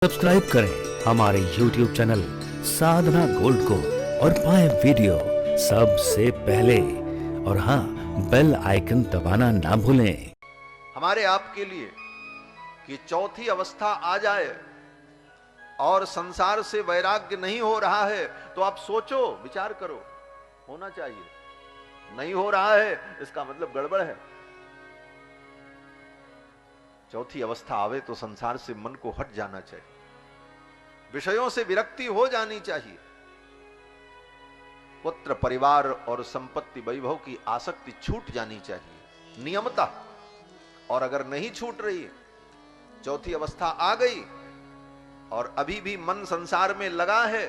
Subscribe करें हमारे YouTube channel साधना gold को और पाएं वीडियो सबसे पहले। और हाँ, बेल आइकन दबाना ना भूलें। हमारे आपके लिए कि चौथी अवस्था आ जाए और संसार से वैराग्य नहीं हो रहा है तो आप सोचो, विचार करो, होना चाहिए। नहीं हो रहा है इसका मतलब गड़बड़ है। चौथी अवस्था आवे तो संसार से मन को हट जाना चाहिए, विषयों से विरक्ति हो जानी चाहिए, पुत्र परिवार और संपत्ति वैभव की आसक्ति छूट जानी चाहिए नियमतः। और अगर नहीं छूट रही, चौथी अवस्था आ गई और अभी भी मन संसार में लगा है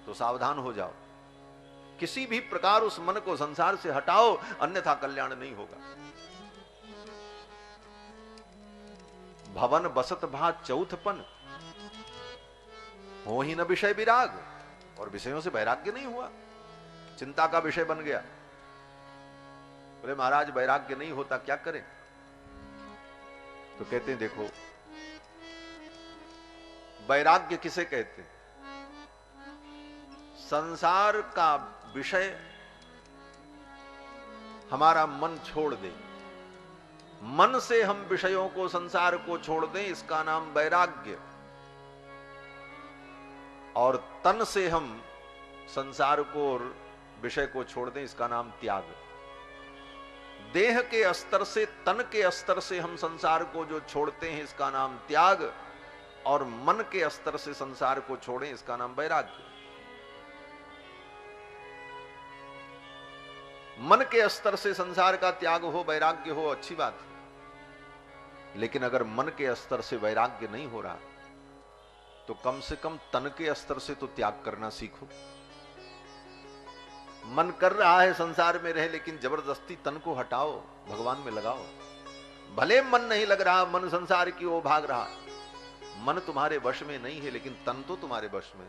तो सावधान हो जाओ। किसी भी प्रकार उस मन को संसार से हटाओ, अन्यथा कल्याण नहीं होगा। भवन बसत भा चौथपन, हो ही न विषय विराग, और विषयों से वैराग्य नहीं हुआ, चिंता का विषय बन गया। बोले महाराज वैराग्य नहीं होता, क्या करें? तो कहते हैं देखो, वैराग्य किसे कहते हैं? संसार का विषय हमारा मन छोड़ दे, मन से हम विषयों को, संसार को छोड़ दें, इसका नाम वैराग्य। और तन से हम संसार को और विषय को छोड़ दें, इसका नाम त्याग। देह के स्तर से, तन के स्तर से हम संसार को जो छोड़ते हैं, इसका नाम त्याग। और मन के स्तर से संसार को छोड़ें, इसका नाम वैराग्य। मन के स्तर से संसार का त्याग हो, वैराग्य हो, अच्छी बात है। लेकिन अगर मन के स्तर से वैराग्य नहीं हो रहा तो कम से कम तन के स्तर से तो त्याग करना सीखो। मन कर रहा है संसार में रहे, लेकिन जबरदस्ती तन को हटाओ, भगवान में लगाओ। भले मन नहीं लग रहा, मन संसार की ओर भाग रहा, मन तुम्हारे वश में नहीं है, लेकिन तन तो तुम्हारे वश में।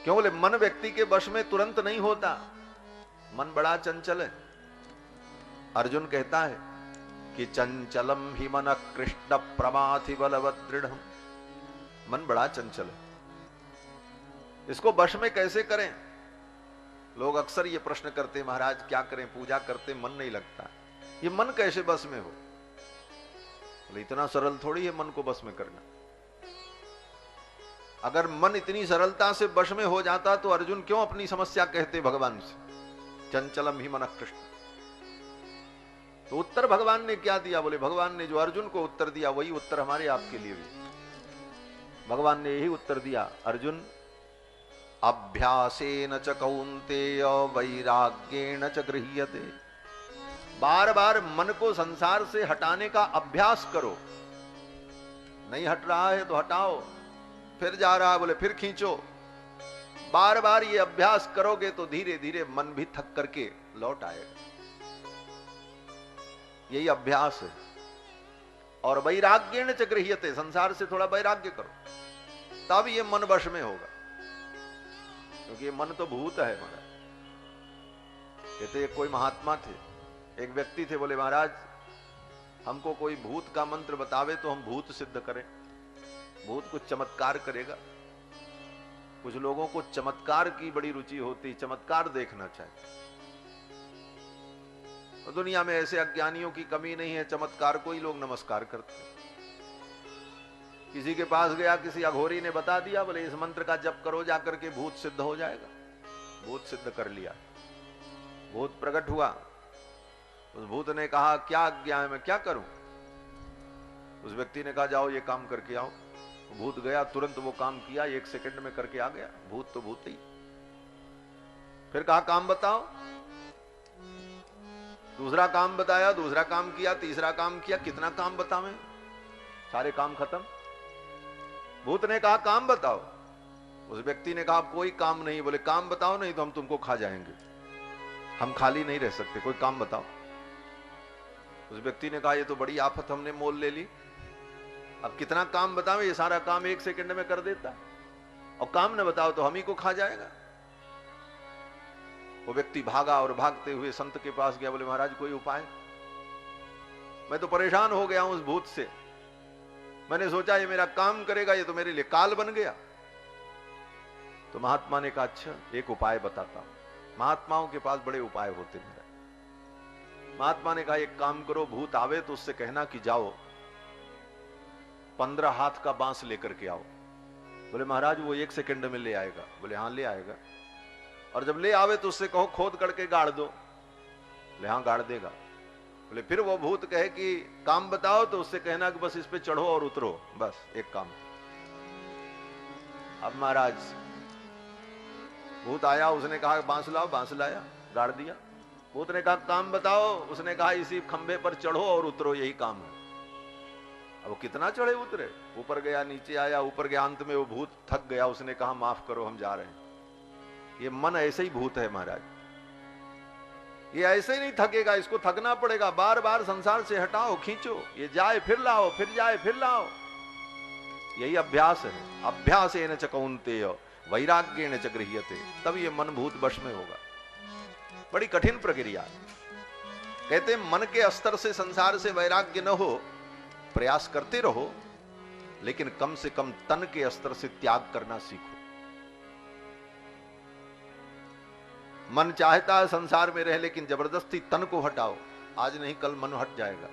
क्यों? बोले मन व्यक्ति के वश में तुरंत नहीं होता, मन बड़ा चंचल है। अर्जुन कहता है कि चंचलम ही मन कृष्ण प्रमाथि बलवत दृढ़। मन बड़ा चंचल है, इसको वश में कैसे करें? लोग अक्सर ये प्रश्न करते, महाराज क्या करें, पूजा करते मन नहीं लगता, ये मन कैसे बस में हो? बोले इतना सरल थोड़ी है मन को बस में करना। अगर मन इतनी सरलता से वश में हो जाता तो अर्जुन क्यों अपनी समस्या कहते भगवान से, चंचलम ही मन कृष्ण? तो उत्तर भगवान ने क्या दिया? बोले भगवान ने जो अर्जुन को उत्तर दिया वही उत्तर हमारे आपके लिए भी। भगवान ने यही उत्तर दिया, अर्जुन अभ्यासेन च कौन्तेय वैराग्येण च गृह्यते। बार बार मन को संसार से हटाने का अभ्यास करो। नहीं हट रहा है तो हटाओ, फिर जा रहा है बोले फिर खींचो। बार बार ये अभ्यास करोगे तो धीरे धीरे मन भी थक करके लौट आएगा। यही अभ्यास है। और वैराग्येण च गृह्यते, संसार से थोड़ा वैराग्य करो, तब ये मन वश में होगा। क्योंकि ये मन तो भूत है हमारा। कहते कोई महात्मा थे, एक व्यक्ति थे, बोले महाराज हमको कोई भूत का मंत्र बतावे तो हम भूत सिद्ध करें। भूत कुछ चमत्कार करेगा। कुछ लोगों को चमत्कार की बड़ी रुचि होती, चमत्कार देखना चाहिए। तो दुनिया में ऐसे अज्ञानियों की कमी नहीं है, चमत्कार को ही लोग नमस्कार करते हैं। किसी के पास गया, किसी अघोरी ने बता दिया, बोले इस मंत्र का जप करो, जाकर के भूत सिद्ध हो जाएगा। भूत सिद्ध कर लिया। भूत प्रकट हुआ। उस भूत ने कहा क्या आज्ञा है, मैं क्या करूं? उस व्यक्ति ने कहा जाओ ये काम करके आओ। भूत गया, तुरंत वो काम किया, 1 सेकंड में करके आ गया। भूत तो भूत ही। फिर कहा काम बताओ। दूसरा काम बताया, दूसरा काम किया, तीसरा काम किया। कितना काम बतावें? सारे काम खत्म। भूत ने कहा काम बताओ। उस व्यक्ति ने कहा कोई काम नहीं। बोले काम बताओ, नहीं तो हम तुमको खा जाएंगे, हम खाली नहीं रह सकते, कोई काम बताओ। उस व्यक्ति ने कहा ये तो बड़ी आफत हमने मोल ले ली, अब कितना काम बतावे? ये सारा काम 1 सेकंड में कर देता, और काम न बताओ तो हम ही को खा जाएगा। वो व्यक्ति भागा और भागते हुए संत के पास गया। बोले महाराज कोई उपाय? मैं तो परेशान हो गया हूं उस भूत से, मैंने सोचा ये मेरा काम करेगा, ये तो मेरे लिए काल बन गया। तो महात्मा ने कहा अच्छा एक उपाय बताता हूं। महात्माओं के पास बड़े उपाय होते मेरा। महात्मा ने कहा एक काम करो, भूत आवे तो उससे कहना कि जाओ 15 हाथ का बांस लेकर के आओ। बोले महाराज वो 1 सेकंड में ले आएगा। बोले हाँ ले आएगा। और जब ले आवे तो उससे कहो खोद करके गाड़ दो। बोले हाँ गाड़ देगा। बोले फिर वो भूत कहे कि काम बताओ, तो उससे कहना कि बस इस पे चढ़ो और उतरो, बस एक काम। अब महाराज भूत आया, उसने कहा बांस लाओ, बांस लाया, गाड़ दिया। भूत ने कहा काम बताओ, उसने कहा इसी खंभे पर चढ़ो और उतरो, यही काम है। अब वो कितना चढ़े उतरे, ऊपर गया नीचे आया, ऊपर गया, अंत में वो भूत थक गया। उसने कहा माफ करो हम जा रहे हैं। ये मन ऐसे ही भूत है महाराज, ये ऐसे ही नहीं थकेगा, इसको थकना पड़ेगा। बार बार संसार से हटाओ, खींचो, ये जाए फिर लाओ, फिर जाए फिर लाओ। यही अभ्यास है। अभ्यासेन च कौन्तेय वैराग्येन च गृह्यते, तब ये मन भूत वश में होगा। बड़ी कठिन प्रक्रिया है। कहते मन के स्तर से संसार से वैराग्य न हो, प्रयास करते रहो, लेकिन कम से कम तन के स्तर से त्याग करना सीखो। मन चाहता है संसार में रहे, लेकिन जबरदस्ती तन को हटाओ, आज नहीं कल मन हट जाएगा।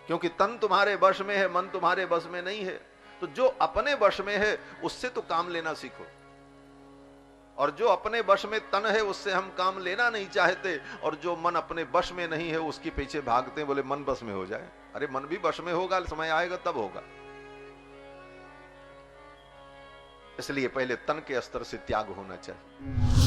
क्योंकि तन तुम्हारे वश में है, मन तुम्हारे वश में नहीं है। तो जो अपने वश में है उससे तो काम लेना सीखो, और जो अपने वश में तन है उससे हम काम लेना नहीं चाहते, और जो मन अपने वश में नहीं है उसके पीछे भागते हैं, बोले मन वश में हो जाए। अरे मन भी वश में होगा, समय आएगा तब होगा। इसलिए पहले तन के स्तर से त्याग होना चाहिए।